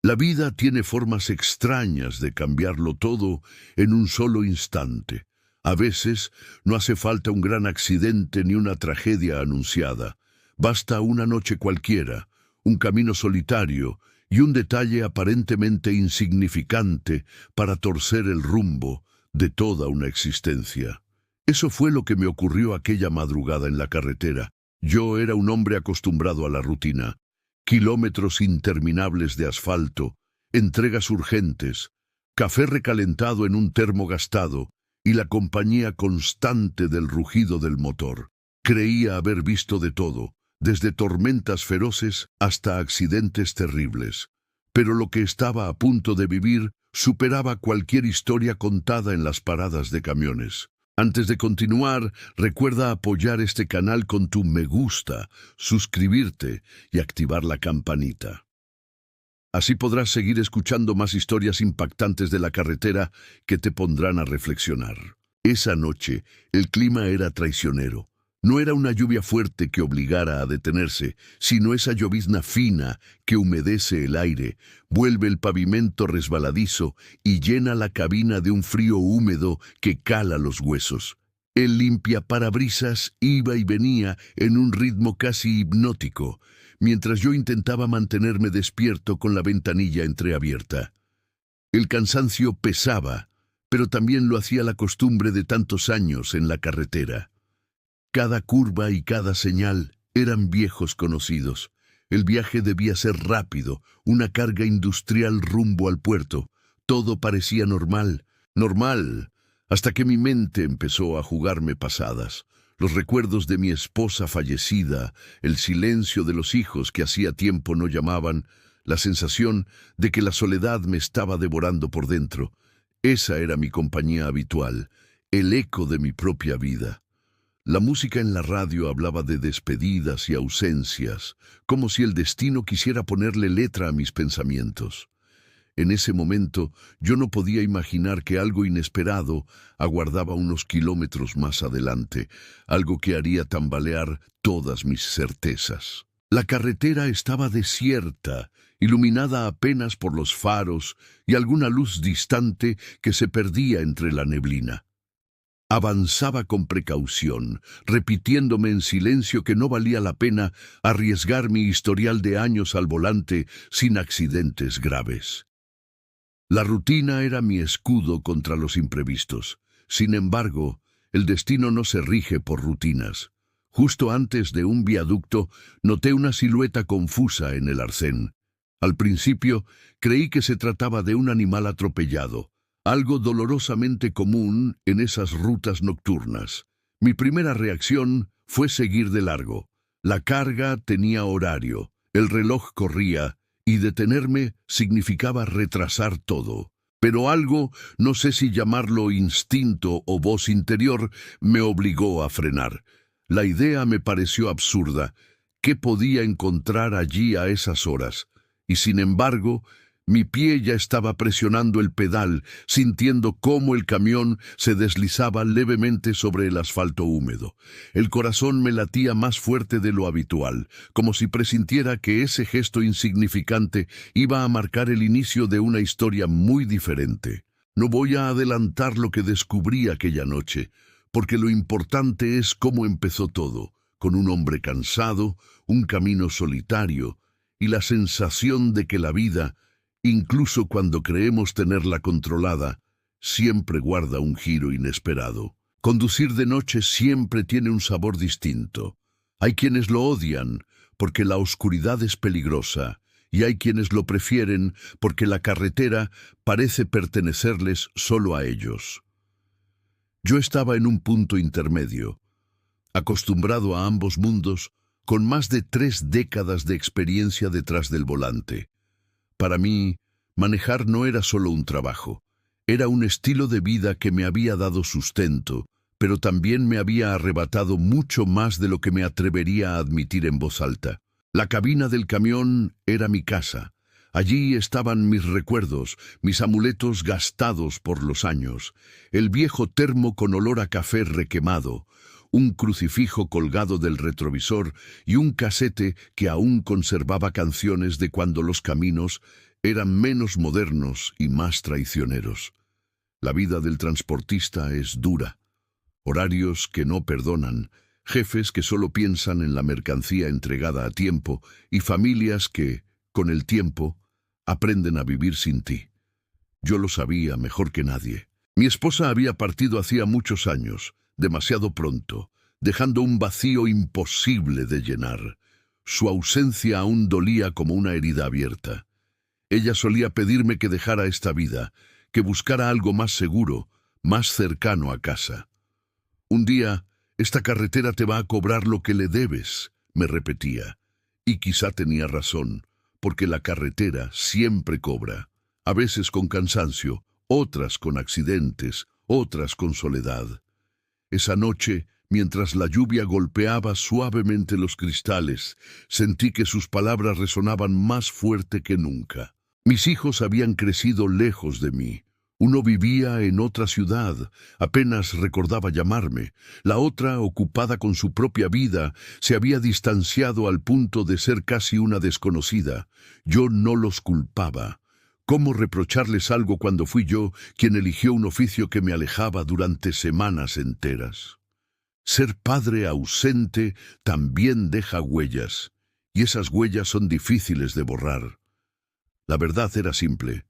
La vida tiene formas extrañas de cambiarlo todo en un solo instante. A veces no hace falta un gran accidente ni una tragedia anunciada. Basta una noche cualquiera, un camino solitario y un detalle aparentemente insignificante para torcer el rumbo de toda una existencia. Eso fue lo que me ocurrió aquella madrugada en la carretera. Yo era un hombre acostumbrado a la rutina. Kilómetros interminables de asfalto, entregas urgentes, café recalentado en un termo gastado y la compañía constante del rugido del motor. Creía haber visto de todo, desde tormentas feroces hasta accidentes terribles. Pero lo que estaba a punto de vivir superaba cualquier historia contada en las paradas de camiones. Antes de continuar, recuerda apoyar este canal con tu me gusta, suscribirte y activar la campanita. Así podrás seguir escuchando más historias impactantes de la carretera que te pondrán a reflexionar. Esa noche, el clima era traicionero. No era una lluvia fuerte que obligara a detenerse, sino esa llovizna fina que humedece el aire, vuelve el pavimento resbaladizo y llena la cabina de un frío húmedo que cala los huesos. El limpiaparabrisas iba y venía en un ritmo casi hipnótico, mientras yo intentaba mantenerme despierto con la ventanilla entreabierta. El cansancio pesaba, pero también lo hacía la costumbre de tantos años en la carretera. Cada curva y cada señal eran viejos conocidos. El viaje debía ser rápido, una carga industrial rumbo al puerto. Todo parecía normal, hasta que mi mente empezó a jugarme pasadas. Los recuerdos de mi esposa fallecida, el silencio de los hijos que hacía tiempo no llamaban, la sensación de que la soledad me estaba devorando por dentro. Esa era mi compañía habitual, el eco de mi propia vida. La música en la radio hablaba de despedidas y ausencias, como si el destino quisiera ponerle letra a mis pensamientos. En ese momento yo no podía imaginar que algo inesperado aguardaba unos kilómetros más adelante, algo que haría tambalear todas mis certezas. La carretera estaba desierta, iluminada apenas por los faros y alguna luz distante que se perdía entre la neblina. Avanzaba con precaución, repitiéndome en silencio que no valía la pena arriesgar mi historial de años al volante sin accidentes graves. La rutina era mi escudo contra los imprevistos. Sin embargo, el destino no se rige por rutinas. Justo antes de un viaducto, noté una silueta confusa en el arcén. Al principio, creí que se trataba de un animal atropellado, algo dolorosamente común en esas rutas nocturnas. Mi primera reacción fue seguir de largo. La carga tenía horario, el reloj corría, y detenerme significaba retrasar todo. Pero algo, no sé si llamarlo instinto o voz interior, me obligó a frenar. La idea me pareció absurda. ¿Qué podía encontrar allí a esas horas? Y sin embargo, mi pie ya estaba presionando el pedal, sintiendo cómo el camión se deslizaba levemente sobre el asfalto húmedo. El corazón me latía más fuerte de lo habitual, como si presintiera que ese gesto insignificante iba a marcar el inicio de una historia muy diferente. No voy a adelantar lo que descubrí aquella noche, porque lo importante es cómo empezó todo, con un hombre cansado, un camino solitario y la sensación de que la vida, incluso cuando creemos tenerla controlada, siempre guarda un giro inesperado. Conducir de noche siempre tiene un sabor distinto. Hay quienes lo odian porque la oscuridad es peligrosa, y hay quienes lo prefieren porque la carretera parece pertenecerles solo a ellos. Yo estaba en un punto intermedio, acostumbrado a ambos mundos, con más de 3 décadas de experiencia detrás del volante. Para mí, manejar no era solo un trabajo, era un estilo de vida que me había dado sustento, pero también me había arrebatado mucho más de lo que me atrevería a admitir en voz alta. La cabina del camión era mi casa. Allí estaban mis recuerdos, mis amuletos gastados por los años, el viejo termo con olor a café requemado, un crucifijo colgado del retrovisor y un casete que aún conservaba canciones de cuando los caminos eran menos modernos y más traicioneros. La vida del transportista es dura. Horarios que no perdonan, jefes que solo piensan en la mercancía entregada a tiempo y familias que, con el tiempo, aprenden a vivir sin ti. Yo lo sabía mejor que nadie. Mi esposa había partido hacía muchos años, demasiado pronto, dejando un vacío imposible de llenar. Su ausencia aún dolía como una herida abierta. Ella solía pedirme que dejara esta vida, que buscara algo más seguro, más cercano a casa. Un día, esta carretera te va a cobrar lo que le debes, me repetía. Y quizá tenía razón, porque la carretera siempre cobra, a veces con cansancio, otras con accidentes, otras con soledad. Esa noche, mientras la lluvia golpeaba suavemente los cristales, sentí que sus palabras resonaban más fuerte que nunca. Mis hijos habían crecido lejos de mí. Uno vivía en otra ciudad, apenas recordaba llamarme. La otra, ocupada con su propia vida, se había distanciado al punto de ser casi una desconocida. Yo no los culpaba. ¿Cómo reprocharles algo cuando fui yo quien eligió un oficio que me alejaba durante semanas enteras? Ser padre ausente también deja huellas, y esas huellas son difíciles de borrar. La verdad era simple.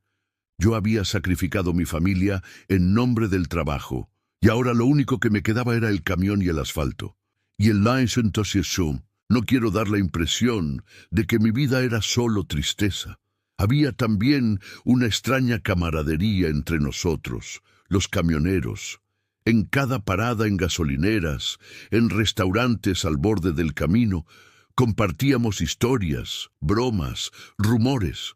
Yo había sacrificado mi familia en nombre del trabajo, y ahora lo único que me quedaba era el camión y el asfalto. Y en la associación, no quiero dar la impresión de que mi vida era solo tristeza. Había también una extraña camaradería entre nosotros, los camioneros. En cada parada en gasolineras, en restaurantes al borde del camino, compartíamos historias, bromas, rumores.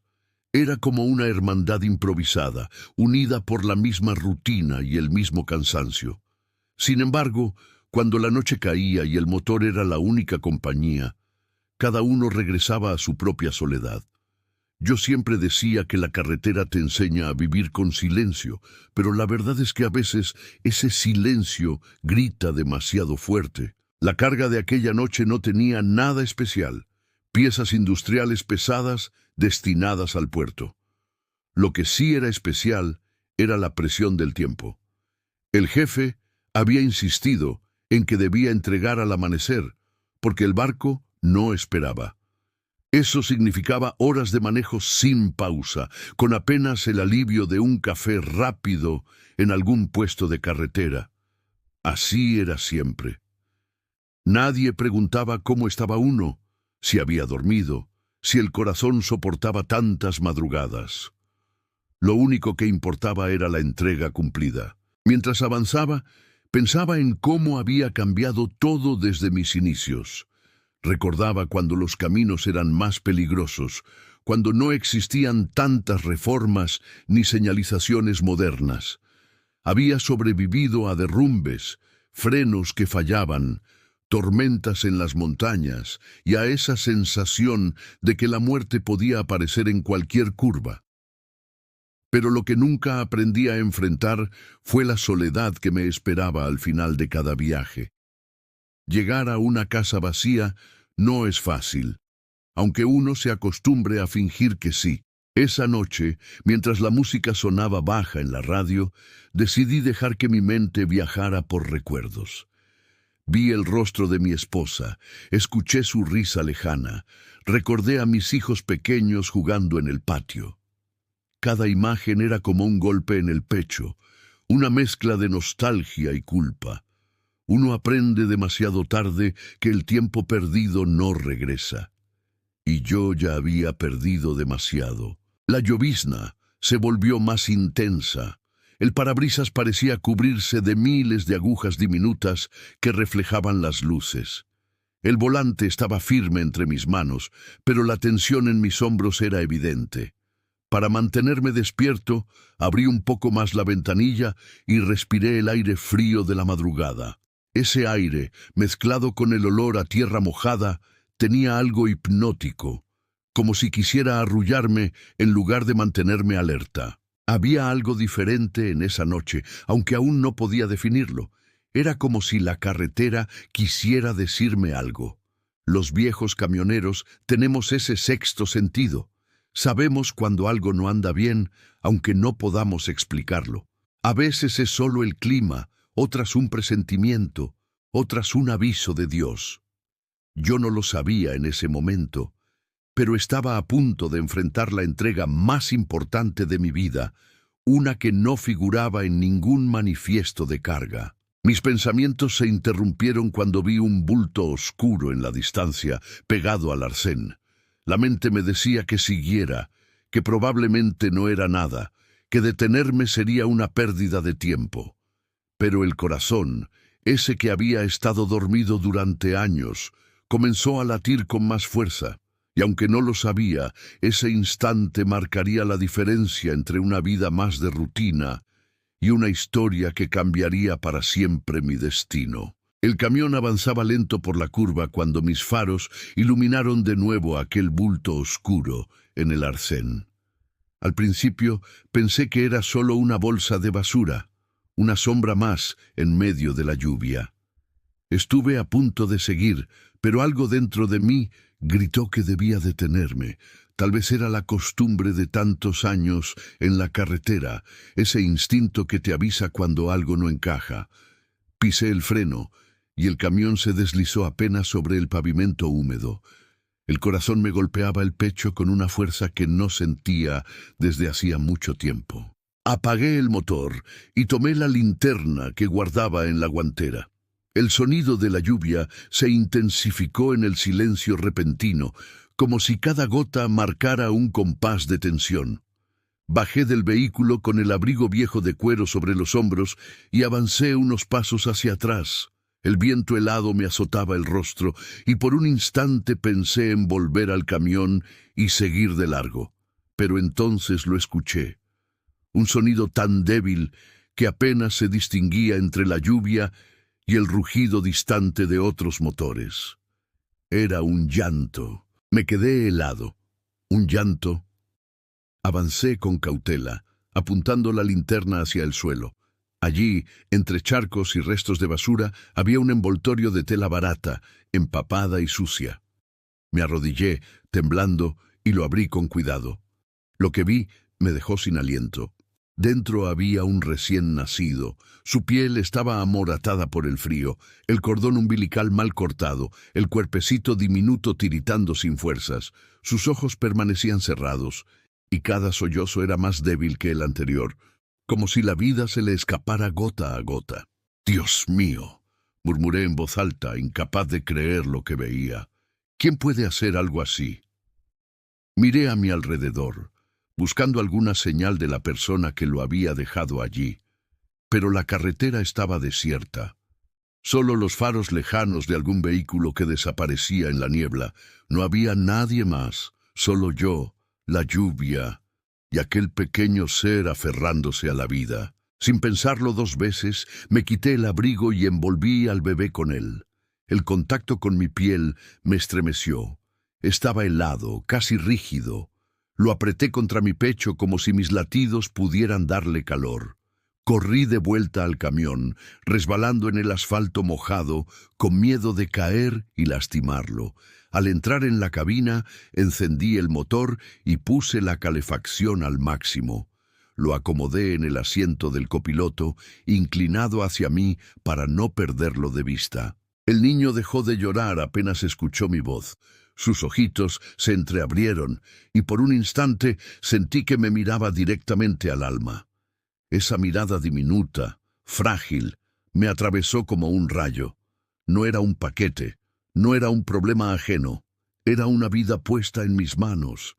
Era como una hermandad improvisada, unida por la misma rutina y el mismo cansancio. Sin embargo, cuando la noche caía y el motor era la única compañía, cada uno regresaba a su propia soledad. Yo siempre decía que la carretera te enseña a vivir con silencio, pero la verdad es que a veces ese silencio grita demasiado fuerte. La carga de aquella noche no tenía nada especial. Piezas industriales pesadas destinadas al puerto. Lo que sí era especial era la presión del tiempo. El jefe había insistido en que debía entregar al amanecer, porque el barco no esperaba. Eso significaba horas de manejo sin pausa, con apenas el alivio de un café rápido en algún puesto de carretera. Así era siempre. Nadie preguntaba cómo estaba uno, si había dormido, si el corazón soportaba tantas madrugadas. Lo único que importaba era la entrega cumplida. Mientras avanzaba, pensaba en cómo había cambiado todo desde mis inicios. Recordaba cuando los caminos eran más peligrosos, cuando no existían tantas reformas ni señalizaciones modernas. Había sobrevivido a derrumbes, frenos que fallaban, tormentas en las montañas y a esa sensación de que la muerte podía aparecer en cualquier curva. Pero lo que nunca aprendí a enfrentar fue la soledad que me esperaba al final de cada viaje. Llegar a una casa vacía no es fácil, aunque uno se acostumbre a fingir que sí. Esa noche, mientras la música sonaba baja en la radio, decidí dejar que mi mente viajara por recuerdos. Vi el rostro de mi esposa, escuché su risa lejana, recordé a mis hijos pequeños jugando en el patio. Cada imagen era como un golpe en el pecho, una mezcla de nostalgia y culpa. Uno aprende demasiado tarde que el tiempo perdido no regresa. Y yo ya había perdido demasiado. La llovizna se volvió más intensa. El parabrisas parecía cubrirse de miles de agujas diminutas que reflejaban las luces. El volante estaba firme entre mis manos, pero la tensión en mis hombros era evidente. Para mantenerme despierto, abrí un poco más la ventanilla y respiré el aire frío de la madrugada. Ese aire, mezclado con el olor a tierra mojada, tenía algo hipnótico, como si quisiera arrullarme en lugar de mantenerme alerta. Había algo diferente en esa noche, aunque aún no podía definirlo. Era como si la carretera quisiera decirme algo. Los viejos camioneros tenemos ese sexto sentido. Sabemos cuando algo no anda bien, aunque no podamos explicarlo. A veces es solo el clima, otras un presentimiento, otras un aviso de Dios. Yo no lo sabía en ese momento, pero estaba a punto de enfrentar la entrega más importante de mi vida, una que no figuraba en ningún manifiesto de carga. Mis pensamientos se interrumpieron cuando vi un bulto oscuro en la distancia, pegado al arcén. La mente me decía que siguiera, que probablemente no era nada, que detenerme sería una pérdida de tiempo. Pero el corazón, ese que había estado dormido durante años, comenzó a latir con más fuerza, y aunque no lo sabía, ese instante marcaría la diferencia entre una vida más de rutina y una historia que cambiaría para siempre mi destino. El camión avanzaba lento por la curva cuando mis faros iluminaron de nuevo aquel bulto oscuro en el arcén. Al principio pensé que era solo una bolsa de basura, una sombra más en medio de la lluvia. Estuve a punto de seguir, pero algo dentro de mí gritó que debía detenerme. Tal vez era la costumbre de tantos años en la carretera, ese instinto que te avisa cuando algo no encaja. Pisé el freno y el camión se deslizó apenas sobre el pavimento húmedo. El corazón me golpeaba el pecho con una fuerza que no sentía desde hacía mucho tiempo. Apagué el motor y tomé la linterna que guardaba en la guantera. El sonido de la lluvia se intensificó en el silencio repentino, como si cada gota marcara un compás de tensión. Bajé del vehículo con el abrigo viejo de cuero sobre los hombros y avancé unos pasos hacia atrás. El viento helado me azotaba el rostro y por un instante pensé en volver al camión y seguir de largo. Pero entonces lo escuché. Un sonido tan débil que apenas se distinguía entre la lluvia y el rugido distante de otros motores. Era un llanto. Me quedé helado. Un llanto. Avancé con cautela, apuntando la linterna hacia el suelo. Allí, entre charcos y restos de basura, había un envoltorio de tela barata, empapada y sucia. Me arrodillé, temblando, y lo abrí con cuidado. Lo que vi me dejó sin aliento. Dentro había un recién nacido. Su piel estaba amoratada por el frío, el cordón umbilical mal cortado, el cuerpecito diminuto tiritando sin fuerzas. Sus ojos permanecían cerrados, y cada sollozo era más débil que el anterior, como si la vida se le escapara gota a gota. «Dios mío», murmuré en voz alta, incapaz de creer lo que veía. «¿Quién puede hacer algo así?» Miré a mi alrededor, buscando alguna señal de la persona que lo había dejado allí, pero la carretera estaba desierta. Solo los faros lejanos de algún vehículo que desaparecía en la niebla. No había nadie más, solo yo, la lluvia y aquel pequeño ser aferrándose a la vida. Sin pensarlo dos veces, me quité el abrigo y envolví al bebé con él. El contacto con mi piel me estremeció. Estaba helado, casi rígido. Lo apreté contra mi pecho como si mis latidos pudieran darle calor. Corrí de vuelta al camión, resbalando en el asfalto mojado, con miedo de caer y lastimarlo. Al entrar en la cabina, encendí el motor y puse la calefacción al máximo. Lo acomodé en el asiento del copiloto, inclinado hacia mí para no perderlo de vista. El niño dejó de llorar apenas escuchó mi voz. Sus ojitos se entreabrieron y por un instante sentí que me miraba directamente al alma. Esa mirada diminuta, frágil, me atravesó como un rayo. No era un paquete, no era un problema ajeno, era una vida puesta en mis manos.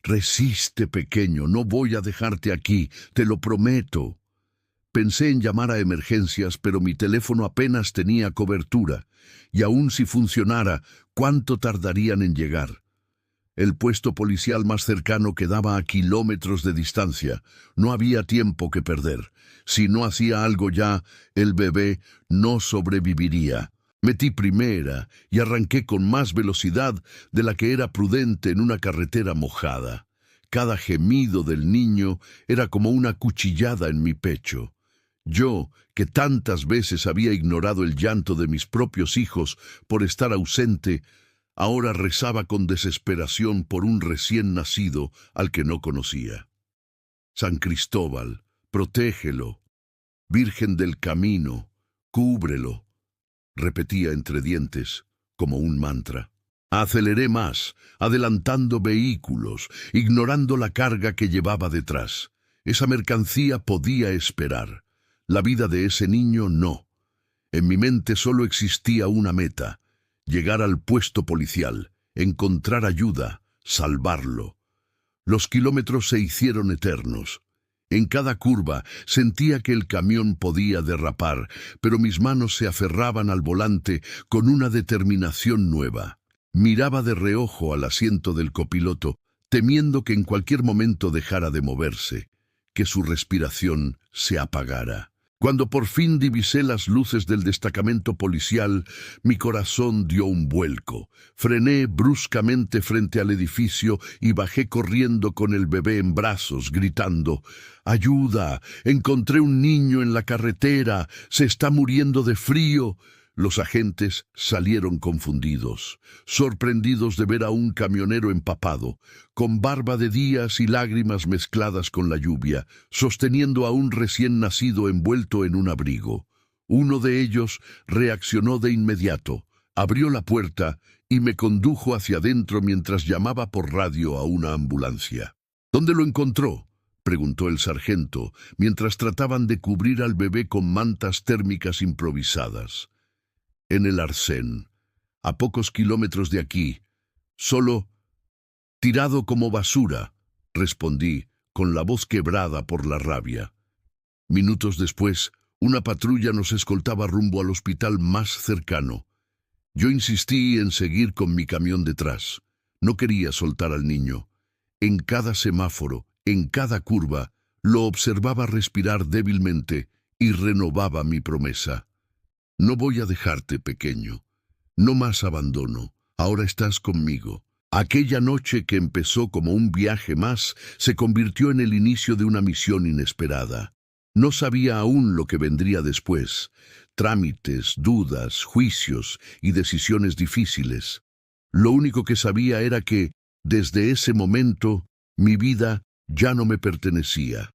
«Resiste, pequeño, no voy a dejarte aquí, te lo prometo». Pensé en llamar a emergencias, pero mi teléfono apenas tenía cobertura, y aun si funcionara, ¿cuánto tardarían en llegar? El puesto policial más cercano quedaba a kilómetros de distancia. No había tiempo que perder. Si no hacía algo ya, el bebé no sobreviviría. Metí primera y arranqué con más velocidad de la que era prudente en una carretera mojada. Cada gemido del niño era como una cuchillada en mi pecho. Yo, que tantas veces había ignorado el llanto de mis propios hijos por estar ausente, Ahora rezaba con desesperación por un recién nacido al que no conocía. San Cristóbal, protégelo. Virgen del camino, cúbrelo, repetía entre dientes, como un mantra. Aceleré más, adelantando vehículos, ignorando la carga que llevaba detrás. Esa mercancía podía esperar. La vida de ese niño no. En mi mente solo existía una meta: llegar al puesto policial, encontrar ayuda, salvarlo. Los kilómetros se hicieron eternos. En cada curva sentía que el camión podía derrapar, pero mis manos se aferraban al volante con una determinación nueva. Miraba de reojo al asiento del copiloto, temiendo que en cualquier momento dejara de moverse, que su respiración se apagara. Cuando por fin divisé las luces del destacamento policial, mi corazón dio un vuelco. Frené bruscamente frente al edificio y bajé corriendo con el bebé en brazos, gritando: «¡Ayuda! Encontré un niño en la carretera. Se está muriendo de frío». Los agentes salieron confundidos, sorprendidos de ver a un camionero empapado, con barba de días y lágrimas mezcladas con la lluvia, sosteniendo a un recién nacido envuelto en un abrigo. Uno de ellos reaccionó de inmediato, abrió la puerta y me condujo hacia adentro mientras llamaba por radio a una ambulancia. «¿Dónde lo encontró?», preguntó el sargento, mientras trataban de cubrir al bebé con mantas térmicas improvisadas. «En el Arsén, a pocos kilómetros de aquí, solo tirado como basura», respondí, con la voz quebrada por la rabia. Minutos después, una patrulla nos escoltaba rumbo al hospital más cercano. Yo insistí en seguir con mi camión detrás. No quería soltar al niño. En cada semáforo, en cada curva, lo observaba respirar débilmente y renovaba mi promesa. «No voy a dejarte, pequeño. No más abandono. Ahora estás conmigo». Aquella noche, que empezó como un viaje más, se convirtió en el inicio de una misión inesperada. No sabía aún lo que vendría después: trámites, dudas, juicios y decisiones difíciles. Lo único que sabía era que, desde ese momento, mi vida ya no me pertenecía.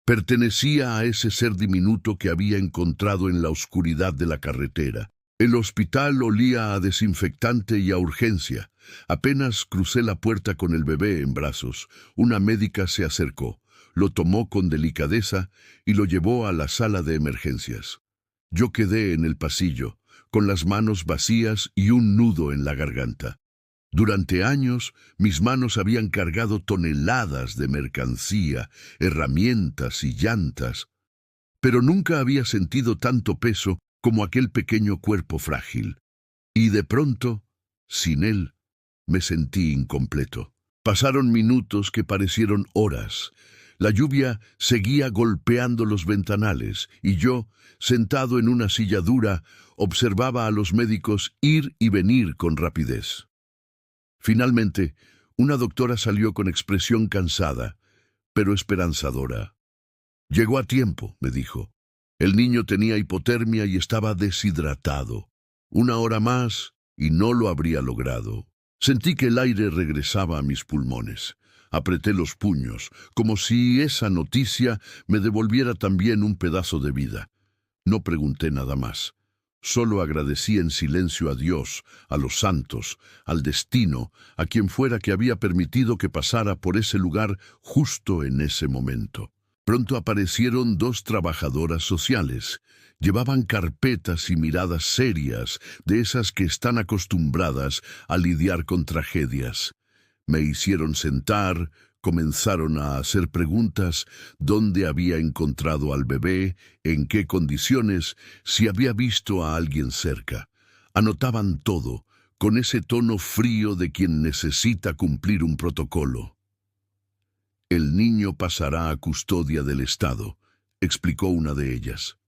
Pertenecía a ese ser diminuto que había encontrado en la oscuridad de la carretera. El hospital olía a desinfectante y a urgencia. Apenas crucé la puerta con el bebé en brazos, una médica se acercó, lo tomó con delicadeza y lo llevó a la sala de emergencias. Yo quedé en el pasillo, con las manos vacías y un nudo en la garganta. Durante años, mis manos habían cargado toneladas de mercancía, herramientas y llantas, pero nunca había sentido tanto peso como aquel pequeño cuerpo frágil. Y de pronto, sin él, me sentí incompleto. Pasaron minutos que parecieron horas. La lluvia seguía golpeando los ventanales y yo, sentado en una silla dura, observaba a los médicos ir y venir con rapidez. Finalmente, una doctora salió con expresión cansada, pero esperanzadora. «Llegó a tiempo», me dijo. «El niño tenía hipotermia y estaba deshidratado. 1 hora más y no lo habría logrado». Sentí que el aire regresaba a mis pulmones. Apreté los puños, como si esa noticia me devolviera también un pedazo de vida. No pregunté nada más. Solo agradecí en silencio a Dios, a los santos, al destino, a quien fuera que había permitido que pasara por ese lugar justo en ese momento. Pronto aparecieron 2 trabajadoras sociales. Llevaban carpetas y miradas serias, de esas que están acostumbradas a lidiar con tragedias. Me hicieron sentar, comenzaron a hacer preguntas: dónde había encontrado al bebé, en qué condiciones, si había visto a alguien cerca. Anotaban todo, con ese tono frío de quien necesita cumplir un protocolo. «El niño pasará a custodia del Estado», explicó una de ellas.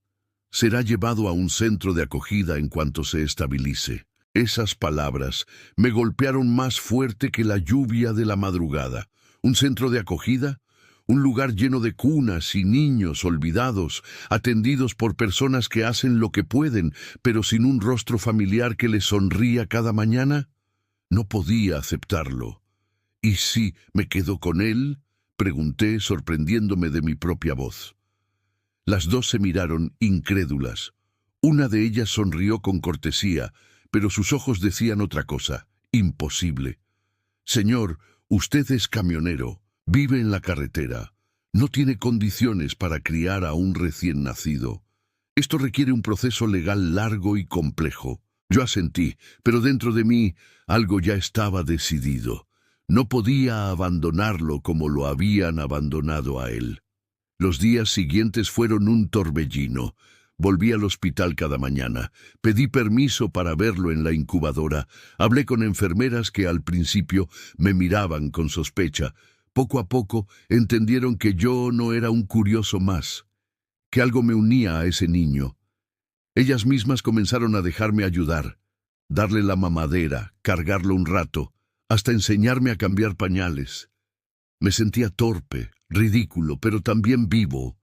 «Será llevado a un centro de acogida en cuanto se estabilice». Esas palabras me golpearon más fuerte que la lluvia de la madrugada. ¿Un centro de acogida? Un lugar lleno de cunas y niños olvidados, atendidos por personas que hacen lo que pueden, pero sin un rostro familiar que les sonría cada mañana. No podía aceptarlo. ¿Y si me quedo con él?, pregunté, sorprendiéndome de mi propia voz. Las dos se miraron incrédulas. Una de ellas sonrió con cortesía, pero sus ojos decían otra cosa: imposible. Señor, usted es camionero, vive en la carretera. No tiene condiciones para criar a un recién nacido. Esto requiere un proceso legal largo y complejo. Yo asentí, pero dentro de mí algo ya estaba decidido. No podía abandonarlo como lo habían abandonado a él. Los días siguientes fueron un torbellino. Volví al hospital cada mañana. Pedí permiso para verlo en la incubadora. Hablé con enfermeras que al principio me miraban con sospecha. Poco a poco entendieron que yo no era un curioso más, que algo me unía a ese niño. Ellas mismas comenzaron a dejarme ayudar, darle la mamadera, cargarlo un rato, hasta enseñarme a cambiar pañales. Me sentía torpe, ridículo, pero también vivo.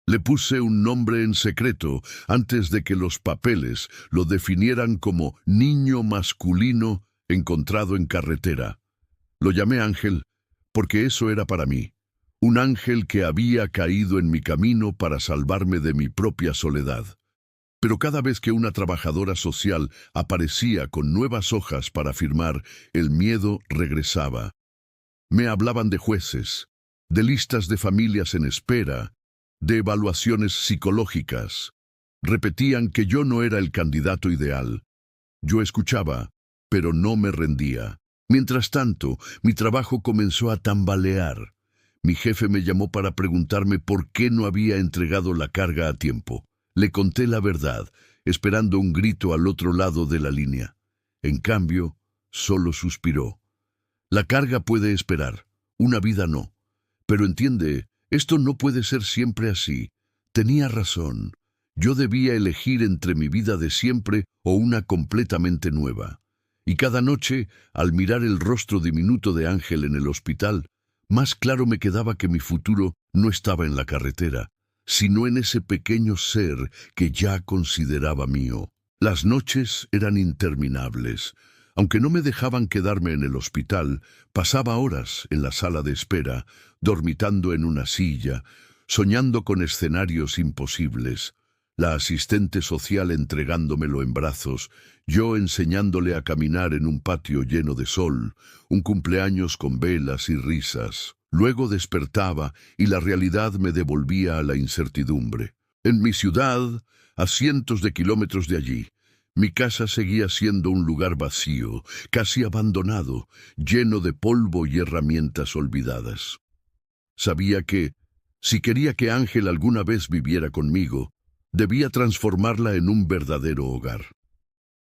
Le puse un nombre en secreto antes de que los papeles lo definieran como niño masculino encontrado en carretera. Lo llamé Ángel porque eso era para mí. Un ángel que había caído en mi camino para salvarme de mi propia soledad. Pero cada vez que una trabajadora social aparecía con nuevas hojas para firmar, el miedo regresaba. Me hablaban de jueces, de listas de familias en espera, de evaluaciones psicológicas. Repetían que yo no era el candidato ideal. Yo escuchaba, pero no me rendía. Mientras tanto, mi trabajo comenzó a tambalear. Mi jefe me llamó para preguntarme por qué no había entregado la carga a tiempo. Le conté la verdad, esperando un grito al otro lado de la línea. En cambio, solo suspiró. La carga puede esperar, una vida no. Pero entiende, esto no puede ser siempre así. Tenía razón. Yo debía elegir entre mi vida de siempre o una completamente nueva. Y cada noche, al mirar el rostro diminuto de Ángel en el hospital, más claro me quedaba que mi futuro no estaba en la carretera, sino en ese pequeño ser que ya consideraba mío. Las noches eran interminables. Aunque no me dejaban quedarme en el hospital, pasaba horas en la sala de espera, dormitando en una silla, soñando con escenarios imposibles. La asistente social entregándomelo en brazos, yo enseñándole a caminar en un patio lleno de sol, un cumpleaños con velas y risas. Luego despertaba y la realidad me devolvía a la incertidumbre. En mi ciudad, a cientos de kilómetros de allí, mi casa seguía siendo un lugar vacío, casi abandonado, lleno de polvo y herramientas olvidadas. Sabía que, si quería que Ángel alguna vez viviera conmigo, debía transformarla en un verdadero hogar.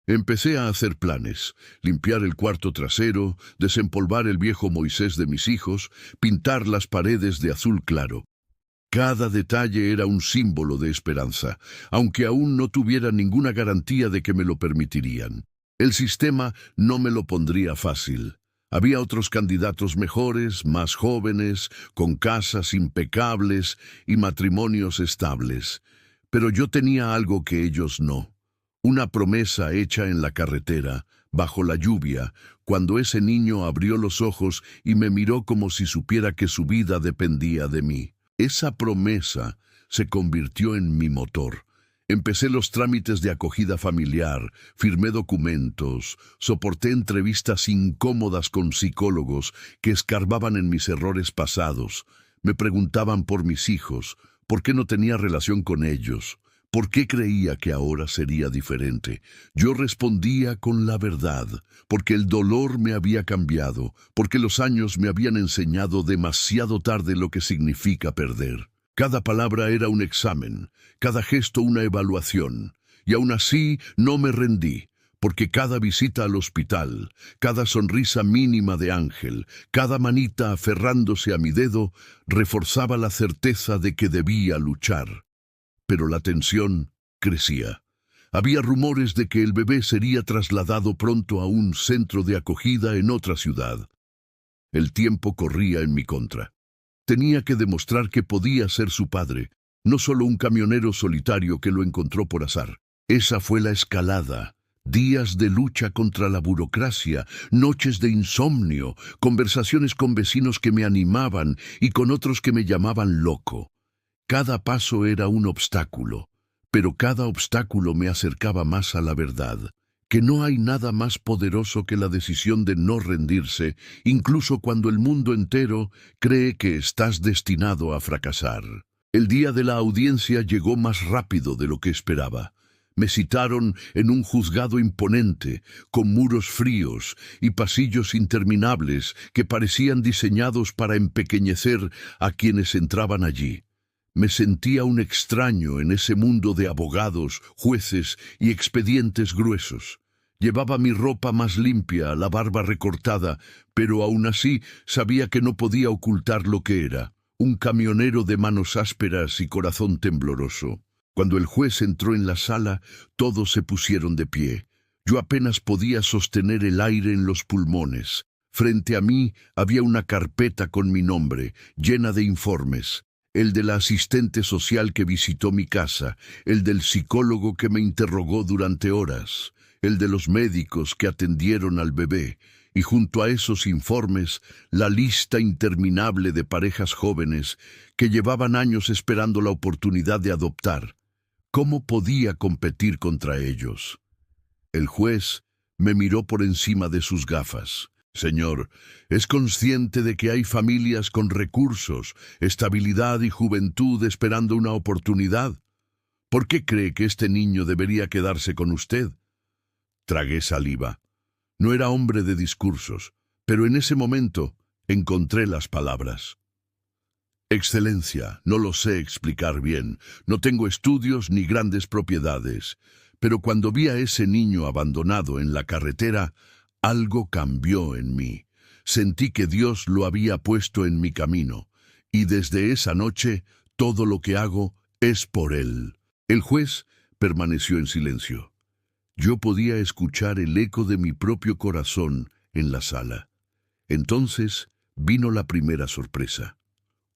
Empecé a hacer planes, limpiar el cuarto trasero, desempolvar el viejo Moisés de mis hijos, pintar las paredes de azul claro. Cada detalle era un símbolo de esperanza, aunque aún no tuviera ninguna garantía de que me lo permitirían. El sistema no me lo pondría fácil. Había otros candidatos mejores, más jóvenes, con casas impecables y matrimonios estables. Pero yo tenía algo que ellos no. Una promesa hecha en la carretera, bajo la lluvia, cuando ese niño abrió los ojos y me miró como si supiera que su vida dependía de mí. Esa promesa se convirtió en mi motor. Empecé los trámites de acogida familiar, firmé documentos, soporté entrevistas incómodas con psicólogos que escarbaban en mis errores pasados. Me preguntaban por mis hijos, por qué no tenía relación con ellos, por qué creía que ahora sería diferente. Yo respondía con la verdad, porque el dolor me había cambiado, porque los años me habían enseñado demasiado tarde lo que significa perder. Cada palabra era un examen, cada gesto una evaluación, y aún así no me rendí, porque cada visita al hospital, cada sonrisa mínima de Ángel, cada manita aferrándose a mi dedo, reforzaba la certeza de que debía luchar. Pero la tensión crecía. Había rumores de que el bebé sería trasladado pronto a un centro de acogida en otra ciudad. El tiempo corría en mi contra. Tenía que demostrar que podía ser su padre, no solo un camionero solitario que lo encontró por azar. Esa fue la escalada, Días de lucha contra la burocracia, noches de insomnio, conversaciones con vecinos que me animaban y con otros que me llamaban loco. Cada paso era un obstáculo, pero cada obstáculo me acercaba más a la verdad, que no hay nada más poderoso que la decisión de no rendirse, incluso cuando el mundo entero cree que estás destinado a fracasar. El día de la audiencia llegó más rápido de lo que esperaba. Me citaron en un juzgado imponente, con muros fríos y pasillos interminables que parecían diseñados para empequeñecer a quienes entraban allí. Me sentía un extraño en ese mundo de abogados, jueces y expedientes gruesos. Llevaba mi ropa más limpia, la barba recortada, pero aún así sabía que no podía ocultar lo que era, un camionero de manos ásperas y corazón tembloroso. Cuando el juez entró en la sala, todos se pusieron de pie. Yo apenas podía sostener el aire en los pulmones. Frente a mí había una carpeta con mi nombre, llena de informes. El de la asistente social que visitó mi casa, el del psicólogo que me interrogó durante horas, el de los médicos que atendieron al bebé, y junto a esos informes, la lista interminable de parejas jóvenes que llevaban años esperando la oportunidad de adoptar. ¿Cómo podía competir contra ellos? El juez me miró por encima de sus gafas. Señor, ¿es consciente de que hay familias con recursos, estabilidad y juventud esperando una oportunidad? ¿Por qué cree que este niño debería quedarse con usted? Tragué saliva. No era hombre de discursos, pero en ese momento encontré las palabras. Excelencia, no lo sé explicar bien, no tengo estudios ni grandes propiedades, pero cuando vi a ese niño abandonado en la carretera, algo cambió en mí. Sentí que Dios lo había puesto en mi camino, y desde esa noche todo lo que hago es por él. El juez permaneció en silencio. Yo podía escuchar el eco de mi propio corazón en la sala. Entonces vino la primera sorpresa.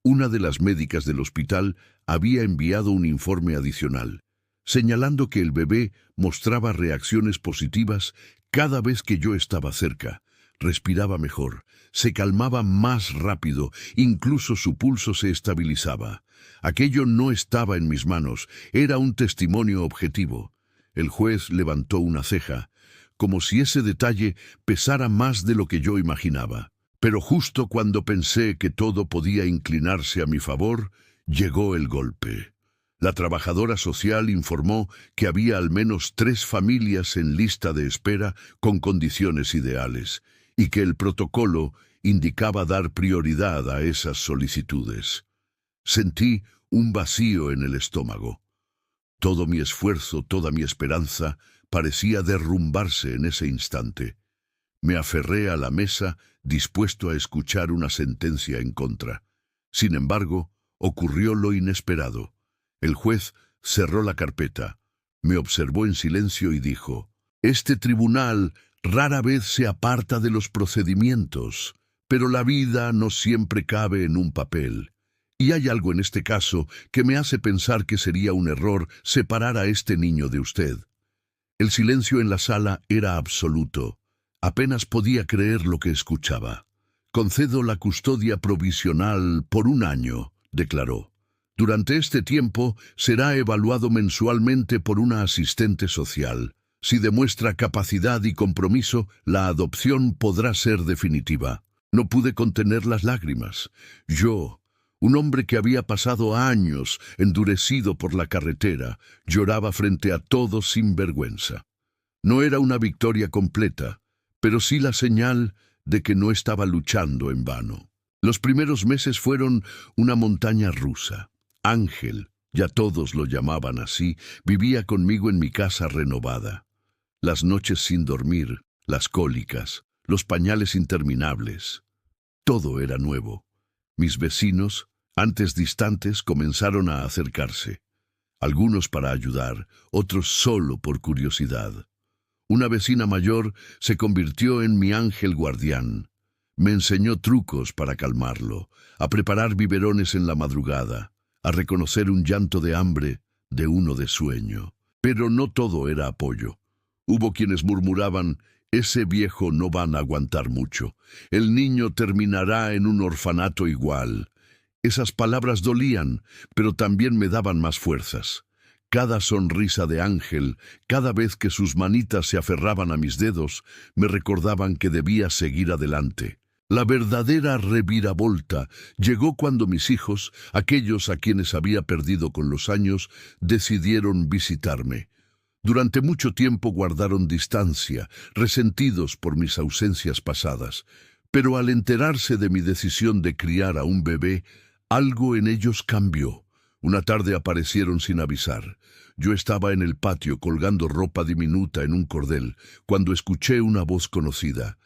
Una de las médicas del hospital había enviado un informe adicional, señalando que el bebé mostraba reacciones positivas cada vez que yo estaba cerca. Respiraba mejor, se calmaba más rápido, incluso su pulso se estabilizaba. Aquello no estaba en mis manos, era un testimonio objetivo. El juez levantó una ceja, como si ese detalle pesara más de lo que yo imaginaba. Pero justo cuando pensé que todo podía inclinarse a mi favor, llegó el golpe. La trabajadora social informó que había al menos 3 familias en lista de espera con condiciones ideales, y que el protocolo indicaba dar prioridad a esas solicitudes. Sentí un vacío en el estómago. Todo mi esfuerzo, toda mi esperanza, parecía derrumbarse en ese instante. Me aferré a la mesa, dispuesto a escuchar una sentencia en contra. Sin embargo, ocurrió lo inesperado. El juez cerró la carpeta, me observó en silencio y dijo: «Este tribunal rara vez se aparta de los procedimientos, pero la vida no siempre cabe en un papel. Y hay algo en este caso que me hace pensar que sería un error separar a este niño de usted». El silencio en la sala era absoluto. Apenas podía creer lo que escuchaba. «Concedo la custodia provisional por 1 año», declaró. «Durante este tiempo será evaluado mensualmente por una asistente social. Si demuestra capacidad y compromiso, la adopción podrá ser definitiva». No pude contener las lágrimas. Yo, un hombre que había pasado años endurecido por la carretera, lloraba frente a todos sin vergüenza. No era una victoria completa, pero sí la señal de que no estaba luchando en vano. Los primeros meses fueron una montaña rusa. Ángel, ya todos lo llamaban así, vivía conmigo en mi casa renovada. Las noches sin dormir, las cólicas, los pañales interminables. Todo era nuevo. Mis vecinos, antes distantes, comenzaron a acercarse. Algunos para ayudar, otros solo por curiosidad. Una vecina mayor se convirtió en mi ángel guardián. Me enseñó trucos para calmarlo, a preparar biberones en la madrugada, a reconocer un llanto de hambre de uno de sueño. Pero no todo era apoyo. Hubo quienes murmuraban: ese viejo no van a aguantar mucho. El niño terminará en un orfanato igual. Esas palabras dolían, pero también me daban más fuerzas. Cada sonrisa de Ángel, cada vez que sus manitas se aferraban a mis dedos, me recordaban que debía seguir adelante. La verdadera reviravolta llegó cuando mis hijos, aquellos a quienes había perdido con los años, decidieron visitarme. Durante mucho tiempo guardaron distancia, resentidos por mis ausencias pasadas, pero al enterarse de mi decisión de criar a un bebé, algo en ellos cambió. Una tarde aparecieron sin avisar. Yo estaba en el patio colgando ropa diminuta en un cordel, cuando escuché una voz conocida.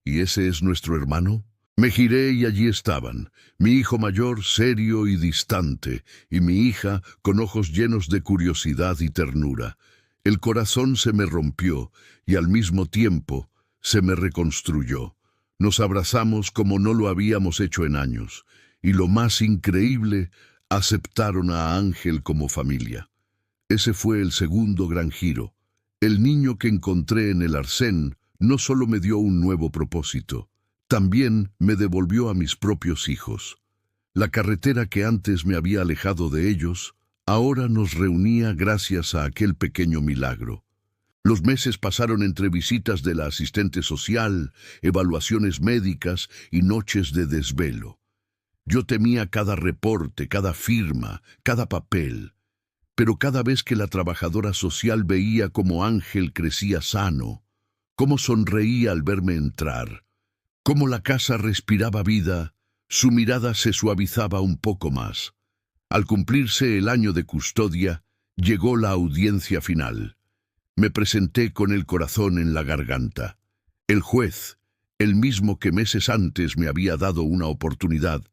¿Y ese es nuestro hermano? Me giré y allí estaban, mi hijo mayor serio y distante, y mi hija con ojos llenos de curiosidad y ternura. El corazón se me rompió y al mismo tiempo se me reconstruyó. Nos abrazamos como no lo habíamos hecho en años, y lo más increíble, aceptaron a Ángel como familia. Ese fue el segundo gran giro. El niño que encontré en el Arsén no solo me dio un nuevo propósito, también me devolvió a mis propios hijos. La carretera que antes me había alejado de ellos, ahora nos reunía gracias a aquel pequeño milagro. Los meses pasaron entre visitas de la asistente social, evaluaciones médicas y noches de desvelo. Yo temía cada reporte, cada firma, cada papel. Pero cada vez que la trabajadora social veía cómo Ángel crecía sano, cómo sonreía al verme entrar, cómo la casa respiraba vida, su mirada se suavizaba un poco más. Al cumplirse el año de custodia, llegó la audiencia final. Me presenté con el corazón en la garganta. El juez, el mismo que meses antes me había dado una oportunidad,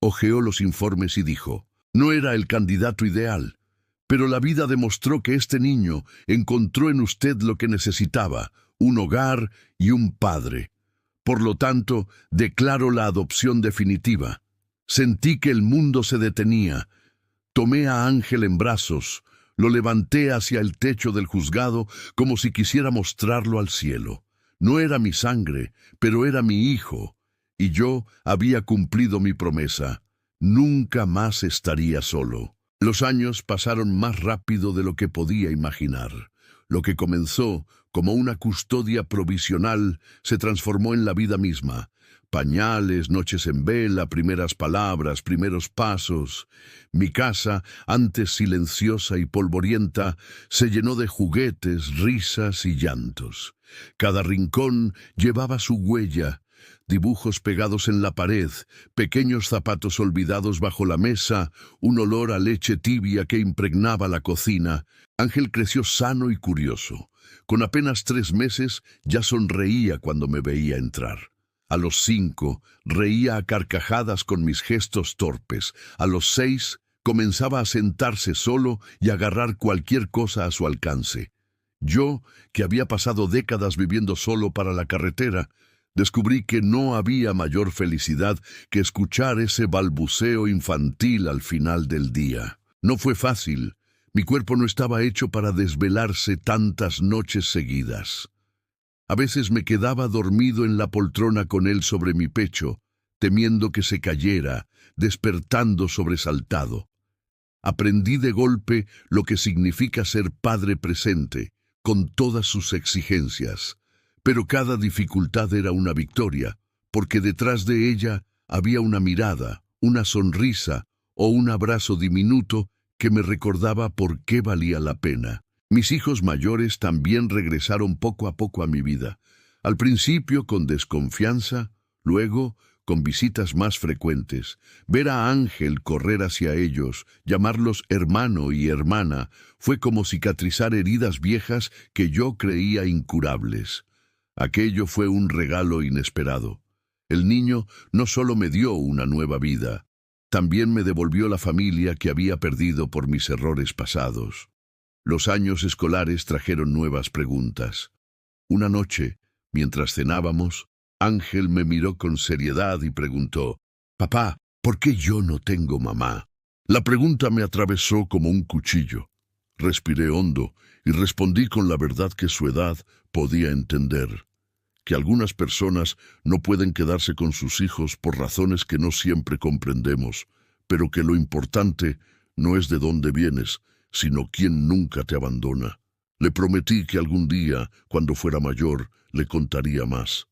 hojeó los informes y dijo: no era el candidato ideal, pero la vida demostró que este niño encontró en usted lo que necesitaba, un hogar y un padre. Por lo tanto, declaro la adopción definitiva. Sentí que el mundo se detenía. Tomé a Ángel en brazos, lo levanté hacia el techo del juzgado como si quisiera mostrarlo al cielo. No era mi sangre, pero era mi hijo, y yo había cumplido mi promesa. Nunca más estaría solo. Los años pasaron más rápido de lo que podía imaginar. Lo que comenzó como una custodia provisional se transformó en la vida misma. Pañales, noches en vela, primeras palabras, primeros pasos. Mi casa, antes silenciosa y polvorienta, se llenó de juguetes, risas y llantos. Cada rincón llevaba su huella. Dibujos pegados en la pared, pequeños zapatos olvidados bajo la mesa, un olor a leche tibia que impregnaba la cocina. Ángel creció sano y curioso. Con apenas 3 meses ya sonreía cuando me veía entrar. A los 5 reía a carcajadas con mis gestos torpes. A los 6 comenzaba a sentarse solo y agarrar cualquier cosa a su alcance. Yo, que había pasado décadas viviendo solo para la carretera, descubrí que no había mayor felicidad que escuchar ese balbuceo infantil al final del día. No fue fácil. Mi cuerpo no estaba hecho para desvelarse tantas noches seguidas. A veces me quedaba dormido en la poltrona con él sobre mi pecho, temiendo que se cayera, despertando sobresaltado. Aprendí de golpe lo que significa ser padre presente, con todas sus exigencias. Pero cada dificultad era una victoria, porque detrás de ella había una mirada, una sonrisa o un abrazo diminuto que me recordaba por qué valía la pena. Mis hijos mayores también regresaron poco a poco a mi vida. Al principio con desconfianza, luego con visitas más frecuentes. Ver a Ángel correr hacia ellos, llamarlos hermano y hermana, fue como cicatrizar heridas viejas que yo creía incurables. Aquello fue un regalo inesperado. El niño no solo me dio una nueva vida, también me devolvió la familia que había perdido por mis errores pasados. Los años escolares trajeron nuevas preguntas. Una noche, mientras cenábamos, Ángel me miró con seriedad y preguntó: «Papá, ¿por qué yo no tengo mamá?». La pregunta me atravesó como un cuchillo. Respiré hondo y respondí con la verdad que su edad podía entender, que algunas personas no pueden quedarse con sus hijos por razones que no siempre comprendemos, pero que lo importante no es de dónde vienes, sino quién nunca te abandona. Le prometí que algún día, cuando fuera mayor, le contaría más.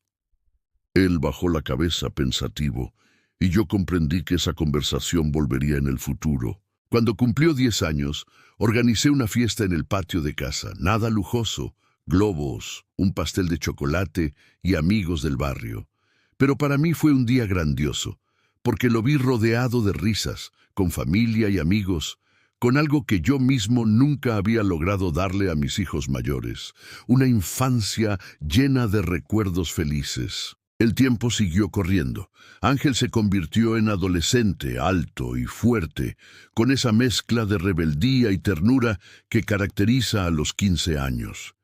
Él bajó la cabeza pensativo, y yo comprendí que esa conversación volvería en el futuro. Cuando cumplió 10 años, organicé una fiesta en el patio de casa, nada lujoso, globos, un pastel de chocolate y amigos del barrio. Pero para mí fue un día grandioso, porque lo vi rodeado de risas, con familia y amigos, con algo que yo mismo nunca había logrado darle a mis hijos mayores, una infancia llena de recuerdos felices. El tiempo siguió corriendo. Ángel se convirtió en adolescente, alto y fuerte, con esa mezcla de rebeldía y ternura que caracteriza a los 15 años.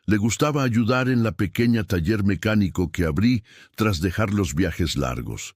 Le gustaba ayudar en la pequeña taller mecánico que abrí tras dejar los viajes largos.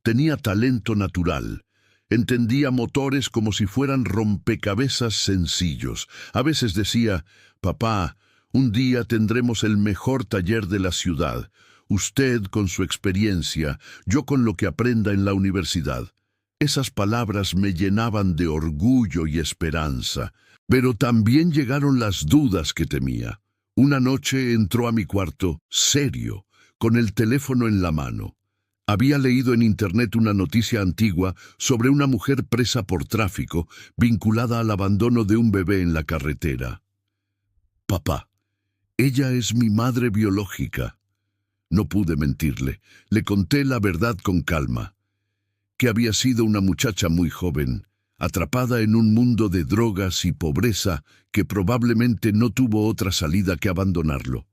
Tenía talento natural. Entendía motores como si fueran rompecabezas sencillos. A veces decía: «Papá, un día tendremos el mejor taller de la ciudad. Usted con su experiencia, yo con lo que aprenda en la universidad». Esas palabras me llenaban de orgullo y esperanza, pero también llegaron las dudas que temía. Una noche entró a mi cuarto, serio, con el teléfono en la mano. Había leído en internet una noticia antigua sobre una mujer presa por tráfico, vinculada al abandono de un bebé en la carretera. «Papá, ella es mi madre biológica». No pude mentirle. Le conté la verdad con calma, que había sido una muchacha muy joven, atrapada en un mundo de drogas y pobreza que probablemente no tuvo otra salida que abandonarlo.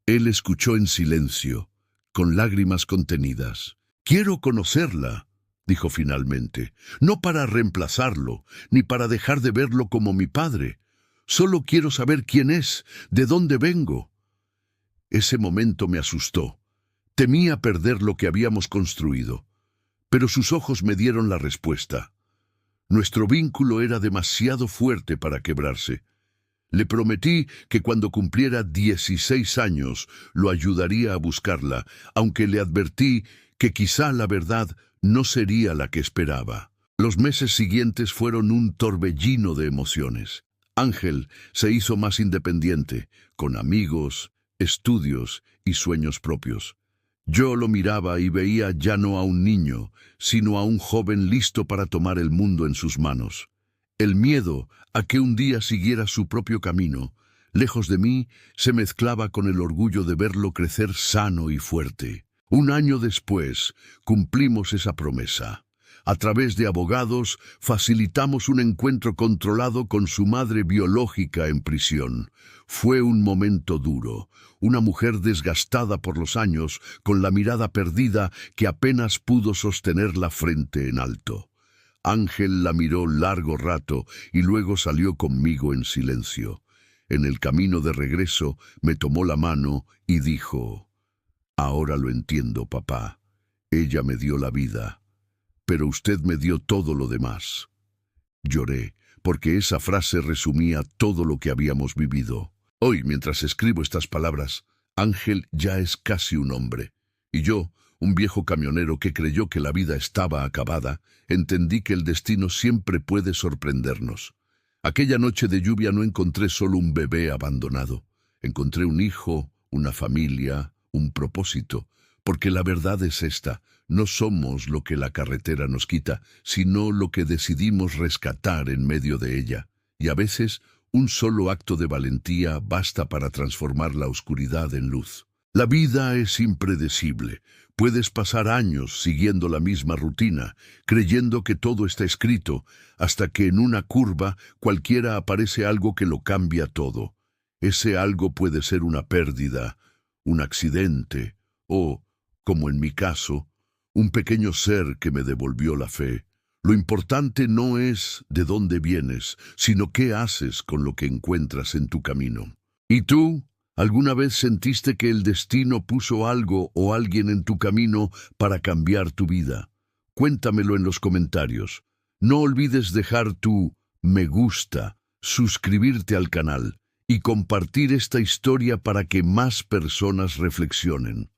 Él escuchó en silencio, con lágrimas contenidas. «Quiero conocerla», dijo finalmente, «no para reemplazarlo, ni para dejar de verlo como mi padre. Solo quiero saber quién es, de dónde vengo». Ese momento me asustó. Temía perder lo que habíamos construido. Pero sus ojos me dieron la respuesta. Nuestro vínculo era demasiado fuerte para quebrarse. Le prometí que cuando cumpliera 16 años lo ayudaría a buscarla, aunque le advertí que quizá la verdad no sería la que esperaba. Los meses siguientes fueron un torbellino de emociones. Ángel se hizo más independiente, con amigos, estudios y sueños propios. Yo lo miraba y veía ya no a un niño, sino a un joven listo para tomar el mundo en sus manos. El miedo a que un día siguiera su propio camino, lejos de mí, se mezclaba con el orgullo de verlo crecer sano y fuerte. Un año después, cumplimos esa promesa. A través de abogados, facilitamos un encuentro controlado con su madre biológica en prisión. Fue un momento duro. Una mujer desgastada por los años, con la mirada perdida, que apenas pudo sostener la frente en alto. Ángel la miró largo rato y luego salió conmigo en silencio. En el camino de regreso me tomó la mano y dijo: «Ahora lo entiendo, papá. Ella me dio la vida, pero usted me dio todo lo demás». Lloré, porque esa frase resumía todo lo que habíamos vivido. Hoy, mientras escribo estas palabras, Ángel ya es casi un hombre, y yo, un viejo camionero que creyó que la vida estaba acabada, entendí que el destino siempre puede sorprendernos. Aquella noche de lluvia no encontré solo un bebé abandonado. Encontré un hijo, una familia, un propósito, porque la verdad es esta: no somos lo que la carretera nos quita, sino lo que decidimos rescatar en medio de ella. Y a veces, un solo acto de valentía basta para transformar la oscuridad en luz. La vida es impredecible. Puedes pasar años siguiendo la misma rutina, creyendo que todo está escrito, hasta que en una curva cualquiera aparece algo que lo cambia todo. Ese algo puede ser una pérdida, un accidente, o, como en mi caso, un pequeño ser que me devolvió la fe. Lo importante no es de dónde vienes, sino qué haces con lo que encuentras en tu camino. ¿Y tú? ¿Alguna vez sentiste que el destino puso algo o alguien en tu camino para cambiar tu vida? Cuéntamelo en los comentarios. No olvides dejar tu me gusta suscribirte al canal y compartir esta historia para que más personas reflexionen.